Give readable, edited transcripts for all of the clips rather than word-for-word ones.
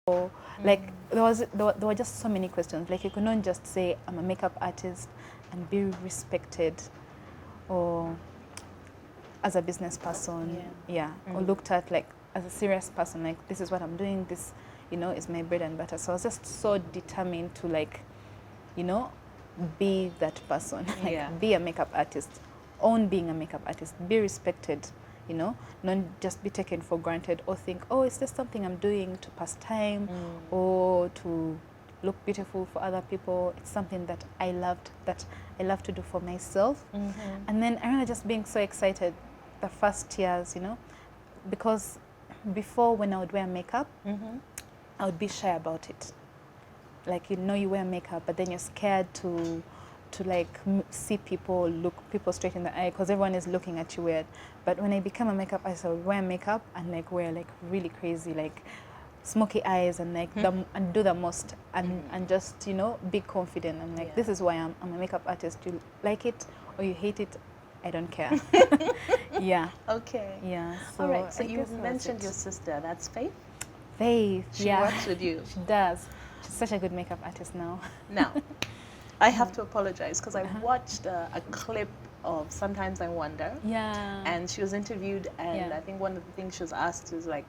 or like there were just so many questions. Like you could not just say I'm a makeup artist and be respected, or as a business person, or looked at like as a serious person. Like this is what I'm doing. This, is my bread and butter. So I was just so determined to like, be that person. Like be a makeup artist, own being a makeup artist, be respected. Not just be taken for granted or think, oh, it's just something I'm doing to pass time or to look beautiful for other people. It's something that I love to do for myself. And then I remember just being so excited the first years, because before when I would wear makeup, I would be shy about it. Like, you wear makeup, but then you're scared to like see people straight in the eye because everyone is looking at you weird. But when I became a makeup artist, I would wear makeup and like wear like really crazy like smoky eyes and like and do the most and just be confident and like this is why I'm a makeup artist. You like it or you hate it, I don't care. Yeah. Okay. Yeah. So, all right. So you mentioned your sister. That's Faith. Faith. She works with you. She does. She's such a good makeup artist now. Now, I have to apologize because I watched a clip of Sometimes I Wonder. Yeah. And she was interviewed, and I think one of the things she was asked is like,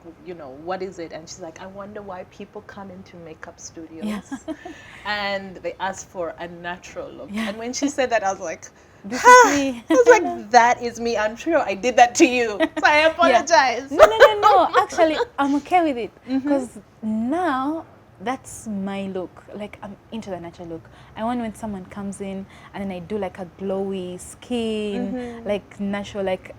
what is it? And she's like, I wonder why people come into makeup studios. Yeah. And they ask for a natural look. Yeah. And when she said that, I was like, this is me. I was like, that is me. I'm sure I did that to you. So I apologize. No. Actually, I'm okay with it because now that's my look. Like, I'm into the natural look. I want when someone comes in and then I do like a glowy skin, like natural, like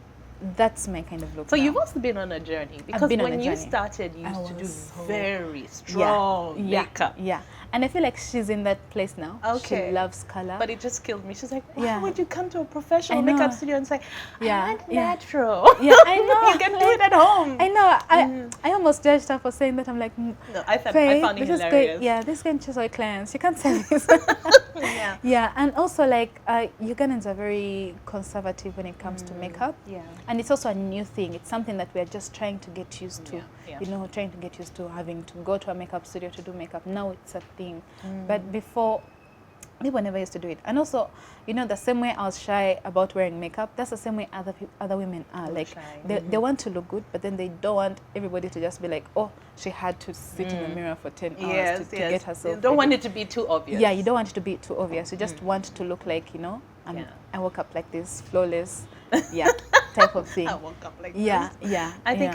that's my kind of look. So you've also been on a journey because when you started, you used to do very strong makeup. Yeah. And I feel like she's in that place now. Okay. She loves color. But it just killed me. She's like, why would you come to a professional makeup studio and say, I want natural? Yeah, I know. You can do it at home. I know. I almost judged her for saying that. I'm like, no, I found it hilarious. This can choose our clients. You can't say this. Yeah. Yeah, and also like Ugandans are very conservative when it comes to makeup. Yeah. And it's also a new thing. It's something that we are just trying to get used to. Yeah. Trying to get used to having to go to a makeup studio to do makeup. Now it's a thing. But before, people never used to do it. And also, the same way I was shy about wearing makeup, that's the same way other women are. Like they want to look good, but then they don't want everybody to just be like, oh, she had to sit in the mirror for 10 hours to get herself. You don't want it to be too obvious. Yeah, you don't want it to be too obvious. You just want to look like, I woke up like this, flawless, type of thing. I woke up like this. Yeah. I think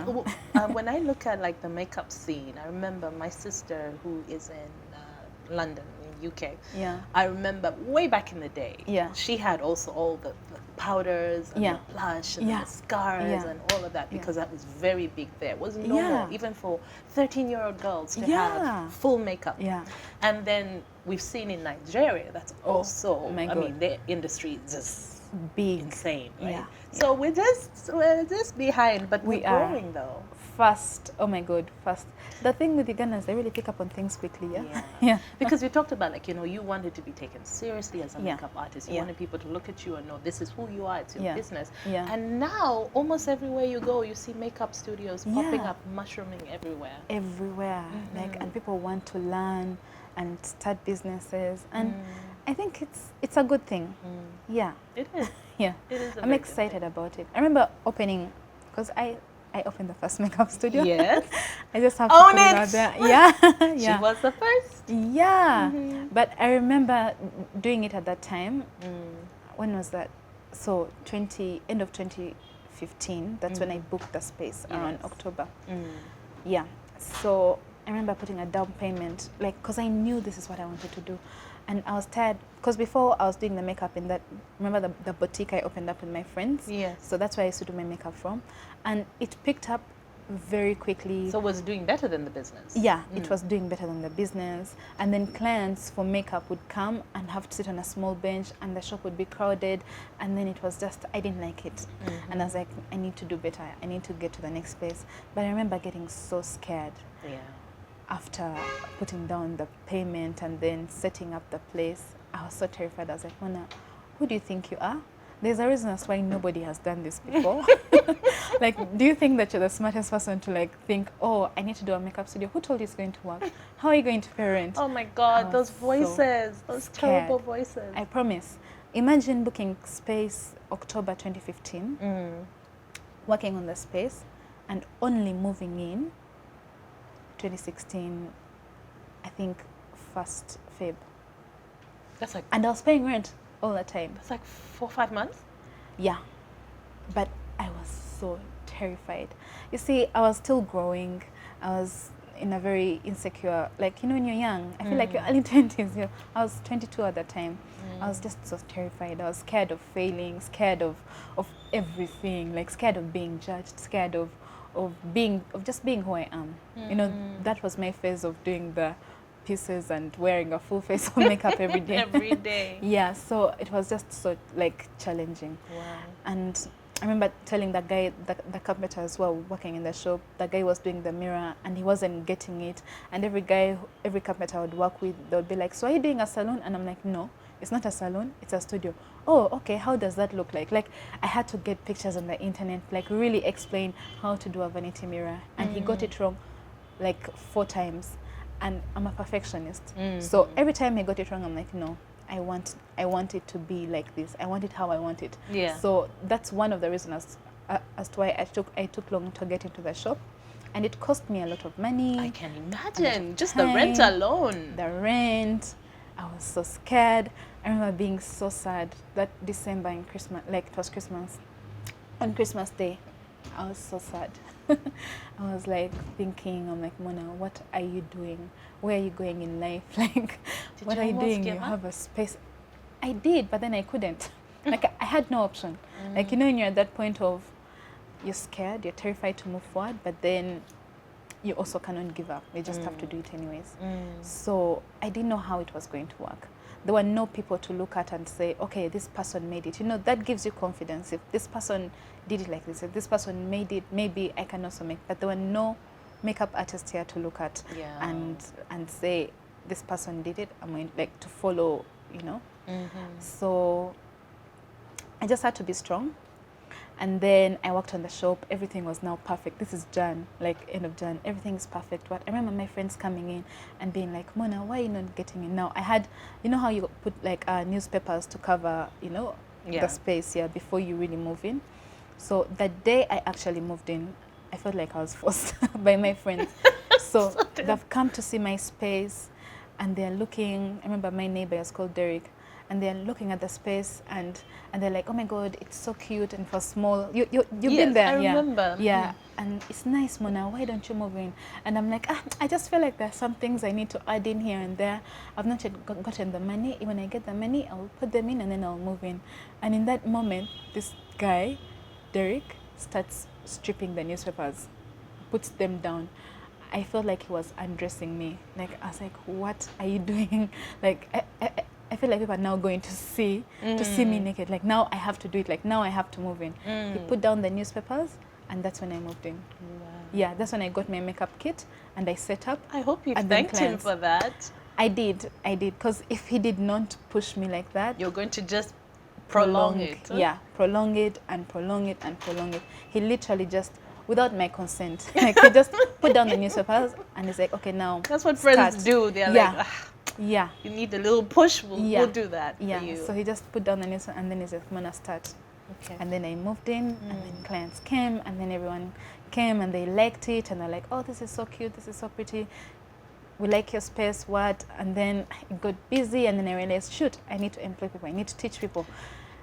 when I look at like the makeup scene, I remember my sister who is in London, in UK. Yeah. I remember way back in the day. Yeah. She had also all the powders and the blush and the mascaras and all of that because that was very big there. It was normal even for 13-year-old girls to have full makeup. Yeah. And then we've seen in Nigeria that's also their industry is just big, insane, right? Yeah. So we're just behind, but we're growing though. Fast. Oh my God, fast. The thing with Ugandans, they really pick up on things quickly. Yeah. Because we talked about like you wanted to be taken seriously as a makeup artist. You wanted people to look at you and know this is who you are. It's your business. Yeah. And now almost everywhere you go, you see makeup studios popping up, mushrooming everywhere. Everywhere. Like, and people want to learn and start businesses, and I think it's a good thing. Yeah. It is. Yeah. It is. I'm excited about it. I remember opening because I opened the first makeup studio. Yes. I just have to put it out there. Yeah. She was the first. Yeah. But I remember doing it at that time. When was that? So end of 2015. That's when I booked the space around October. Yeah. So I remember putting a down payment, like, because I knew this is what I wanted to do. And I was tired, because before I was doing the makeup in that, remember the boutique I opened up with my friends? Yes. So that's where I used to do my makeup from. And it picked up very quickly. So it was doing better than the business? Yeah, it was doing better than the business. And then clients for makeup would come and have to sit on a small bench and the shop would be crowded. And then it was just, I didn't like it. And I was like, I need to do better. I need to get to the next place. But I remember getting so scared. Yeah. After putting down the payment and then setting up the place, I was so terrified. I was like, Mona, who do you think you are? there's a reason as why nobody has done this before. Like, do you think that you're the smartest person to like think, oh, I need to do a makeup studio? Who told you it's going to work? How are you going to parent? Oh my God, those voices, so those scared. terrible voices. I promise. Imagine booking space October 2015, working on the space, and only moving in 2016, I think, 1st Feb. That's like, and I was paying rent all the time. That's like 4 or 5 months? Yeah. But I was so terrified. You see, I was still growing. I was in a very insecure, like, you know, when you're young, I feel like you're early 20s. I was 22 at that time. I was just so terrified. I was scared of failing, scared of everything, like scared of being judged, scared of just being who I am. You know, that was my phase of doing the pieces and wearing a full face of makeup every day. Every day. Yeah, so it was just so like challenging. Wow. And I remember telling that guy, the carpenter as well, working in the shop, the guy was doing the mirror and he wasn't getting it. And every carpenter I would work with, they would be like, so are you doing a salon? And I'm like, no, it's not a salon, it's a studio. Oh, okay, how does that look like? Like, I had to get pictures on the internet, like really explain how to do a vanity mirror. And he got it wrong like 4 times. And I'm a perfectionist. So every time I got it wrong, I'm like, no, I want it to be like this. I want it how I want it. Yeah. So that's one of the reasons as to why I took long to get into the shop. And it cost me a lot of money. I can imagine. Just the rent alone. The rent. I was so scared. I remember being so sad that December in Christmas, like it was Christmas, on Christmas Day, I was so sad. I was like thinking, I'm like, Mona, what are you doing? Where are you going in life? Like, what are you doing? You have a space. I did, but then I couldn't. Like, I had no option. Like, you know, when you're at that point of, you're scared, you're terrified to move forward, but then you also cannot give up. You just have to do it anyways. So I didn't know how it was going to work. There were no people to look at and say, okay, this person made it. You know, that gives you confidence. If this person did it like this, if this person made it, maybe I can also make. But there were no makeup artists here to look at and say, this person did it. I'm going like to follow, you know. So I just had to be strong. And then I worked on the shop. Everything was now perfect. This is Jan, like end of Jan. Everything is perfect. But I remember my friends coming in and being like, Mona, why are you not getting in now? I had, you know how you put like newspapers to cover, you know, the space before you really move in. So the day I actually moved in, I felt like I was forced by my friends. So they've come to see my space and they're looking. I remember my neighbor was called Derek. And they're looking at the space and they're like, oh my God, it's so cute and for small. You've been there. I remember. Yeah. And it's nice, Mona, why don't you move in? And I'm like, I just feel like there's some things I need to add in here and there. I've not yet gotten the money. When I get the money, I'll put them in and then I'll move in. And in that moment, this guy, Derek, starts stripping the newspapers, puts them down. I felt like he was undressing me. Like, I was like, what are you doing? Like, I feel like people are now going to see me naked. Like, now I have to do it. Like, now I have to move in. He put down the newspapers, and that's when I moved in. Wow. Yeah, that's when I got my makeup kit, and I set up. I hope you thanked him for that. I did. Because if he did not push me like that... You're going to just prolong it. Yeah, prolong it and prolong it and prolong it. He literally just... without my consent. Like, he just put down the newspapers, and he's like, okay, now that's what friends do. They're like, yeah, you need a little push, we'll do that for you. So he just put down the newspaper and then he said, Mona, start. Okay. And then I moved in and then clients came and then everyone came and they liked it and they're like, oh, this is so cute, this is so pretty. We like your space, what? And then it got busy and then I realized, shoot, I need to employ people, I need to teach people.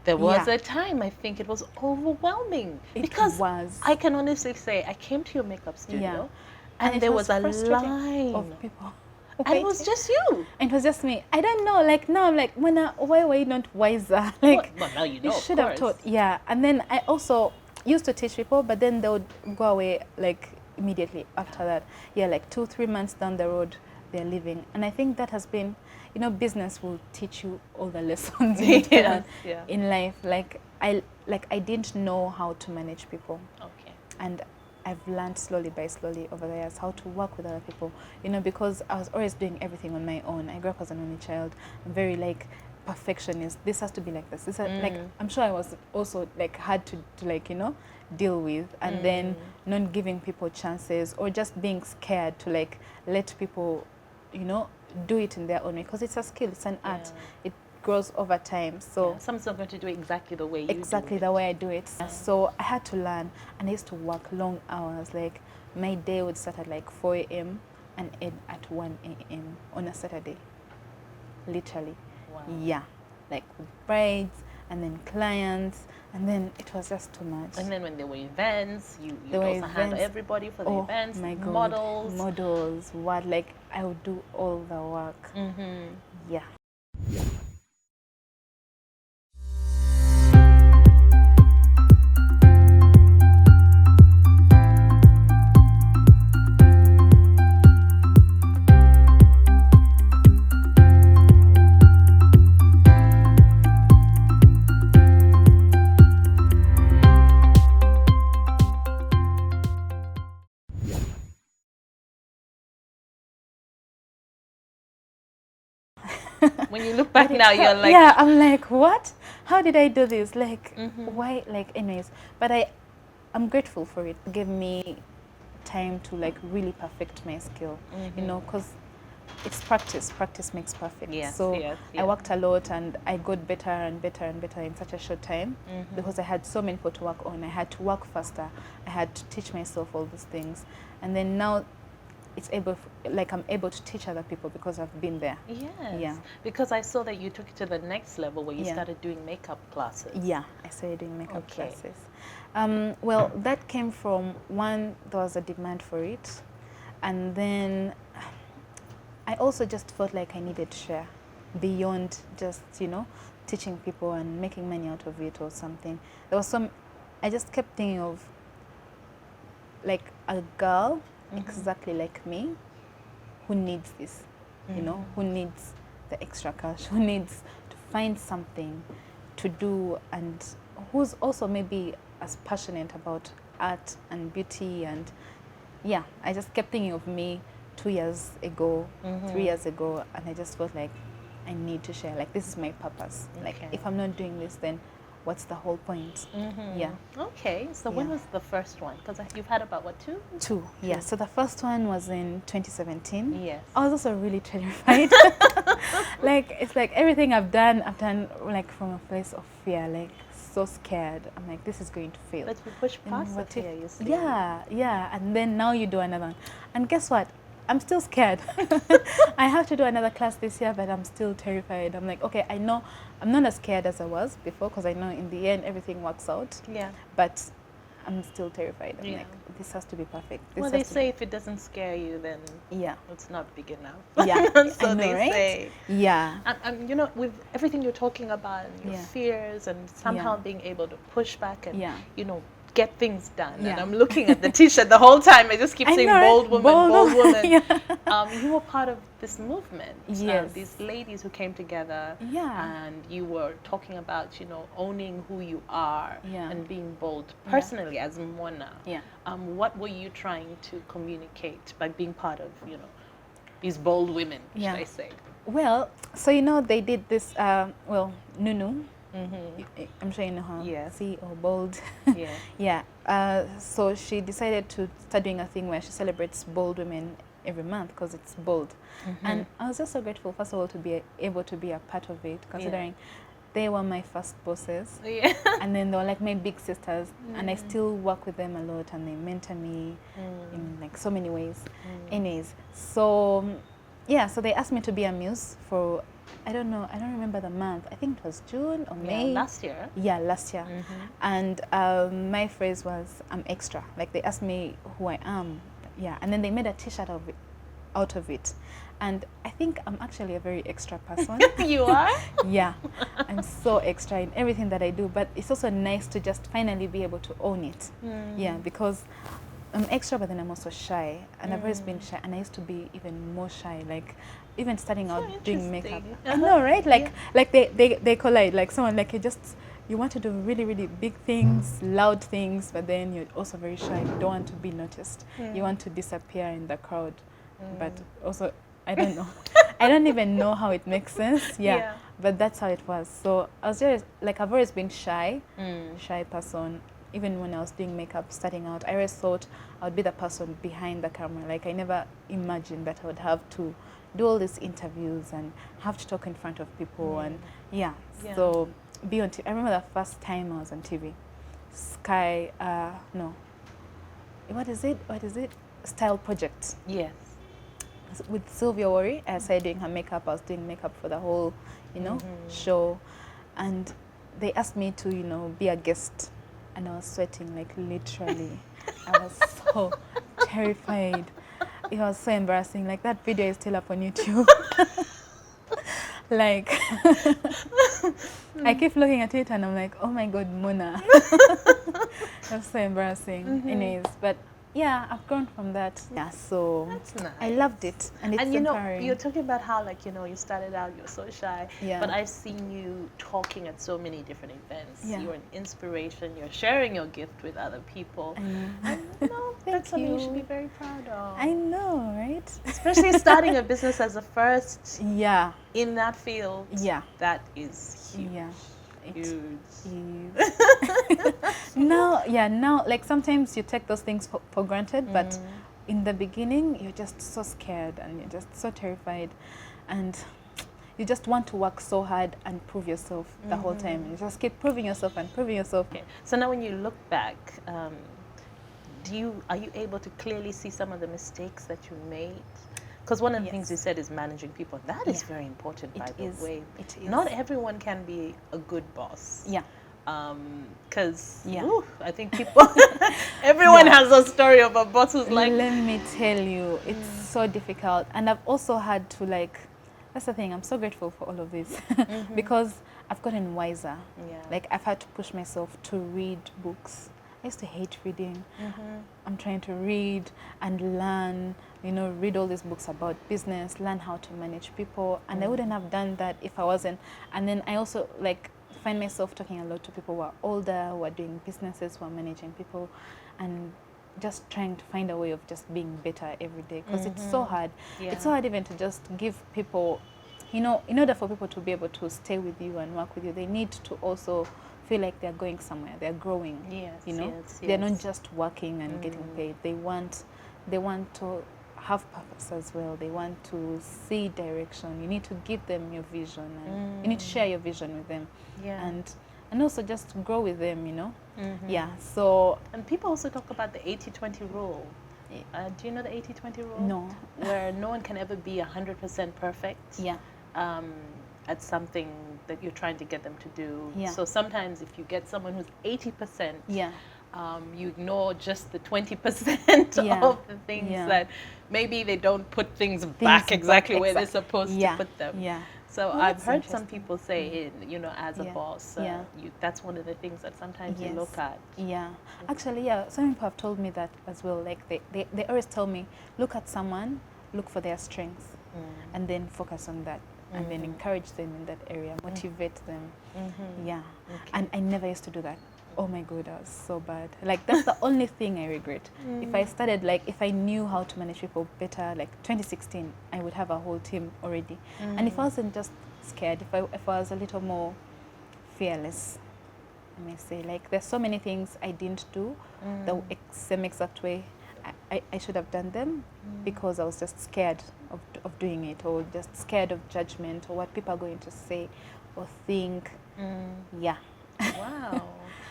There was a time, I think it was overwhelming. Because I can honestly say, I came to your makeup studio and there was a line of people. And it was just you. And it was just me. I don't know. Like, now I'm like, Mona, why were you not wiser? Like, well, now you know, you should have taught. Yeah. And then I also used to teach people, but then they would go away, like, immediately after that. Yeah, like 2-3 months down the road, they're leaving. And I think that has been, you know, business will teach you all the lessons you need to learn in life. Like, I didn't know how to manage people. Okay. And I've learned slowly by slowly over the years how to work with other people, you know, because I was always doing everything on my own. I grew up as an only child. I'm very like perfectionist. This has to be like this. This like I'm sure I was also like hard to like, you know, deal with, and then not giving people chances, or just being scared to like let people, you know, do it in their own way, because it's a skill, it's an art. It grows over time. So someone's not going to do it exactly the way you exactly do the way I do it. So I had to learn, and I used to work long hours. Like my day would start at like 4 a.m. and end at 1 a.m. on a Saturday. Literally. Wow. Yeah. Like with brides and then clients, and then it was just too much. And then when there were events, you also handle everybody for the events, my God. Models, what, like I would do all the work. Yeah. When you look back now, you're like, yeah, I'm like, what? How did I do this? Like, why? Like, anyways, but I'm grateful for it. It gave me time to like really perfect my skill, you know, because it's practice. Practice makes perfect. So I worked a lot, and I got better and better and better in such a short time, because I had so many people to work on. I had to work faster. I had to teach myself all these things, and then now it's like I'm able to teach other people because I've been there. Yes. Yeah. Because I saw that you took it to the next level where you started doing makeup classes. Yeah, I started doing makeup classes. Well, that came from, one, there was a demand for it, and then I also just felt like I needed to share beyond just, you know, teaching people and making money out of it or something. There was I just kept thinking of like a girl exactly like me who needs this, you know, who needs the extra cash, who needs to find something to do, and who's also maybe as passionate about art and beauty. And yeah, I just kept thinking of me 2 years ago, 3 years ago, and I just felt like I need to share, like this is my purpose. Like if I'm not doing this, then what's the whole point? Yeah. Okay, so when was the first one? Because you've had about, what, two? Yeah. So the first one was in 2017. Yes. I was also really terrified. Like, it's like everything I've done like from a place of fear, like so scared. I'm like, this is going to fail. But you push past the fear, you see. Yeah. And then now you do another one. And guess what? I'm still scared. I have to do another class this year, but I'm still terrified. I'm like, okay, I know I'm not as scared as I was before, because I know in the end everything works out. Yeah. But I'm still terrified. I'm like, this has to be perfect. Well, they say if it doesn't scare you, then it's not big enough. Yeah. So I know, they say. Yeah. And you know, with everything you're talking about, and your fears, and somehow being able to push back and you know, get things done. And I'm looking at the t-shirt the whole time. I just keep saying bold woman, bold woman. You were part of this movement. These ladies who came together. And you were talking about, you know, owning who you are and being bold. Personally, as Mona, what were you trying to communicate by being part of, you know, these bold women, should I say? Well, so you know, they did this, Nunu. I'm sure you know her. CEO, bold. So she decided to start doing a thing where she celebrates bold women every month because it's bold. And I was just so grateful, first of all, to be able to be a part of it, considering they were my first bosses. And then they were like my big sisters, and I still work with them a lot, and they mentor me in like so many ways. Anyways, so so they asked me to be a muse for, I don't know, I don't remember the month. I think it was June or May. Last year. Yeah, last year. And my phrase was, I'm extra. Like, they asked me who I am. And then they made a t-shirt out of it. And I think I'm actually a very extra person. You are? Yeah. I'm so extra in everything that I do. But it's also nice to just finally be able to own it. Yeah, because I'm extra, but then I'm also shy. And I've always been shy. And I used to be even more shy. Like, even starting out doing makeup. I know, right? Like they collide. Like someone, like you want to do really, really big things, loud things, but then you're also very shy. You don't want to be noticed. You want to disappear in the crowd. But also, I don't know. I don't even know how it makes sense. But that's how it was. So I was just like, I've always been shy person. Even when I was doing makeup starting out, I always thought I would be the person behind the camera. Like, I never imagined that I would have to do all these interviews and have to talk in front of people. And so be on TV. I remember the first time I was on TV. Sky, no. What is it? Style Project. Yes. With Sylvia Worry, I started doing her makeup. I was doing makeup for the whole, show. And they asked me to, be a guest. And I was sweating, like, literally. I was so terrified. It was so embarrassing. Like, that video is still up on YouTube. Like, I keep looking at it and I'm like, oh my God, Mona. That's so embarrassing. Anyways, but yeah, I've grown from that. Yeah, so that's nice. I loved it, and it's empowering. You're talking about how, like, you started out, you're so shy, but I've seen you talking at so many different events. You're an inspiration. You're sharing your gift with other people. And that's something you should be very proud of. I know, right? Especially starting a business as a first. Yeah. In that field. Yeah. That is huge. Yeah. Huge. Now, like, sometimes you take those things for granted, but in the beginning, you're just so scared and you're just so terrified, and you just want to work so hard and prove yourself the whole time. You just keep proving yourself and proving yourself. Okay. So now when you look back, are you able to clearly see some of the mistakes that you made? Because one of the things you said is managing people. That is very important, by the way. It is. Not everyone can be a good boss. Yeah. Because I think people, everyone has a story of a boss who's like... Let me tell you, it's so difficult. And I've also had to, like, that's the thing, I'm so grateful for all of this. Because I've gotten wiser. Yeah. Like, I've had to push myself to read books. I used to hate reading. I'm trying to read and learn, read all these books about business, learn how to manage people. And I wouldn't have done that if I wasn't. And then I also, like, find myself talking a lot to people who are older, who are doing businesses, who are managing people, and just trying to find a way of just being better every day. Because it's so hard. Yeah. It's so hard even to just give people, in order for people to be able to stay with you and work with you, they need to also feel like they're going somewhere, they're growing. Yes, they're not just working and getting paid. They want to have purpose as well. They want to see direction. You need to give them your vision, and you need to share your vision with them. Yeah. And also just grow with them, Yeah. So, and people also talk about the 80-20 rule. Do you know the 80-20 rule? No. Where no one can ever be 100% perfect. Yeah. At something that you're trying to get them to do. Yeah. So sometimes if you get someone who's 80%, you ignore just the 20% of the things that maybe they don't put things back exactly where they're supposed to put them. Yeah. So I've heard some people say, as a boss, that's one of the things that sometimes you look at. Yeah. Actually, some people have told me that as well. Like, they always tell me, look at someone, look for their strengths, and then focus on that. And then encourage them in that area, motivate them. Yeah. Okay. And I never used to do that. Oh my God, that was so bad. Like, that's the only thing I regret. If I started, like, if I knew how to manage people better, like 2016, I would have a whole team already. And if I wasn't just scared, if I was a little more fearless, I may say, like, there's so many things I didn't do the same exact way. I should have done them because I was just scared of doing it, or just scared of judgment, or what people are going to say or think. Yeah. Wow.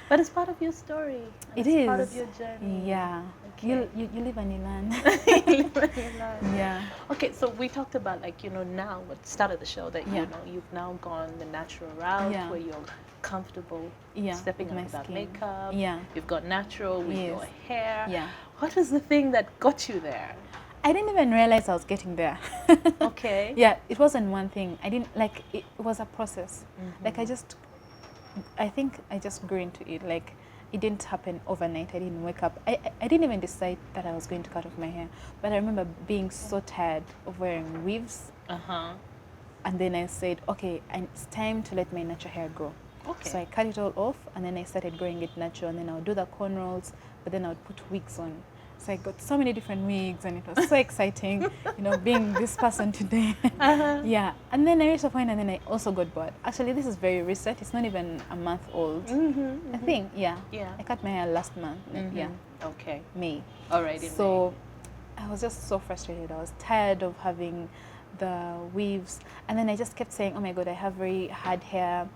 But it's part of your story. It is part of your journey. Yeah. Okay. You live and you learn. You live and you learn. Yeah. Okay, so we talked about, like, now at the start of the show that you've now gone the natural route where you're comfortable stepping out without makeup. Yeah. You've got natural with your hair. Yeah. What was the thing that got you there? I didn't even realize I was getting there. Okay. Yeah, it wasn't one thing. I didn't, like, it was a process. Like, I think I just grew into it. Like, it didn't happen overnight. I didn't wake up. I didn't even decide that I was going to cut off my hair. But I remember being so tired of wearing weaves. And then I said, okay, it's time to let my natural hair grow. Okay. So I cut it all off, and then I started growing it natural. And then I would do the cornrows, but then I would put wigs on. So I got so many different wigs, and it was so exciting, you know, being this person today. Yeah. And then I reached a point, and then I also got bored. Actually, this is very recent. It's not even a month old. I think, yeah. I cut my hair last month. Yeah. Okay. May. All right. So I was just so frustrated. I was tired of having the weaves, and then I just kept saying, oh my God, I have very hard hair,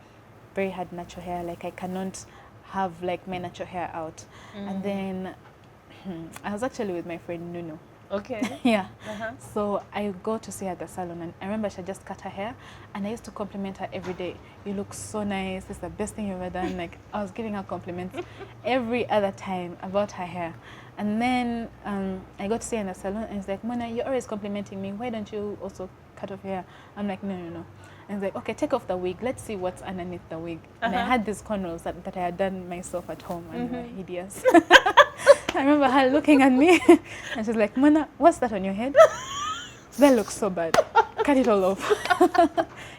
very hard natural hair. Like I cannot have like my natural hair out. And then I was actually with my friend Nuno. Okay. Yeah. So I go to see her at the salon, and I remember she just cut her hair, and I used to compliment her every day. You look so nice. This is the best thing you've ever done. Like I was giving her compliments every other time about her hair. And then I got to see her in the salon, and it's like, Mona, you're always complimenting me. Why don't you also cut off your hair? I'm like, no. And it's like, okay, take off the wig. Let's see what's underneath the wig. And I had these cornrows that I had done myself at home, and they were hideous. I remember her looking at me, and she's like, Mona, what's that on your head? That looks so bad. Cut it all off.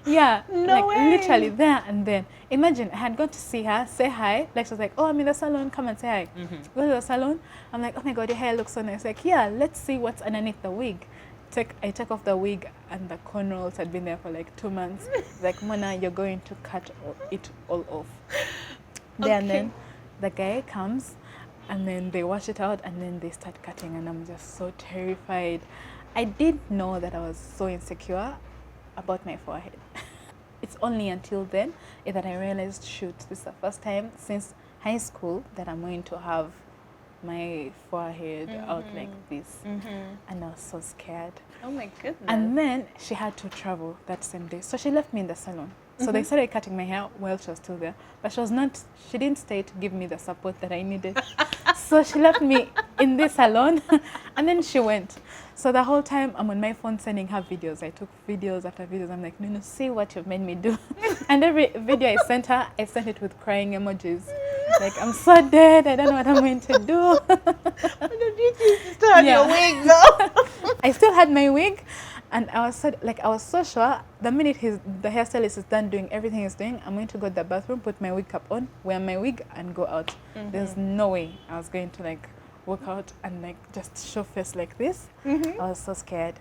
Yeah, no way. Literally there and then. Imagine, I had gone to see her, say hi. Like, she was like, oh, I'm in the salon, come and say hi. Go to the salon. I'm like, oh my God, your hair looks so nice. Like, yeah, let's see what's underneath the wig. I took off the wig, and the cornrows had been there for like 2 months. Like, Mona, you're going to cut it all off. And then the guy comes, and then they wash it out, and then they start cutting, and I'm just so terrified. I didn't know that I was so insecure about my forehead. It's only until then that I realized, shoot, this is the first time since high school that I'm going to have my forehead out like this. And I was so scared. Oh my goodness. And then she had to travel that same day, so she left me in the salon. So they started cutting my hair while she was still there, but she didn't stay to give me the support that I needed. So she left me in this salon, and then she went. So the whole time I'm on my phone sending her videos. I took videos after videos. I'm like, no, see what you've made me do. And every video I sent her, I sent it with crying emojis. Like, I'm so dead, I don't know what I'm going to do. But you still had your wig though. I still had my wig. And I was so sure the minute the hairstylist is done doing everything he's doing, I'm going to go to the bathroom, put my wig cap on, wear my wig, and go out. There's no way I was going to like walk out and like just show face like this. I was so scared.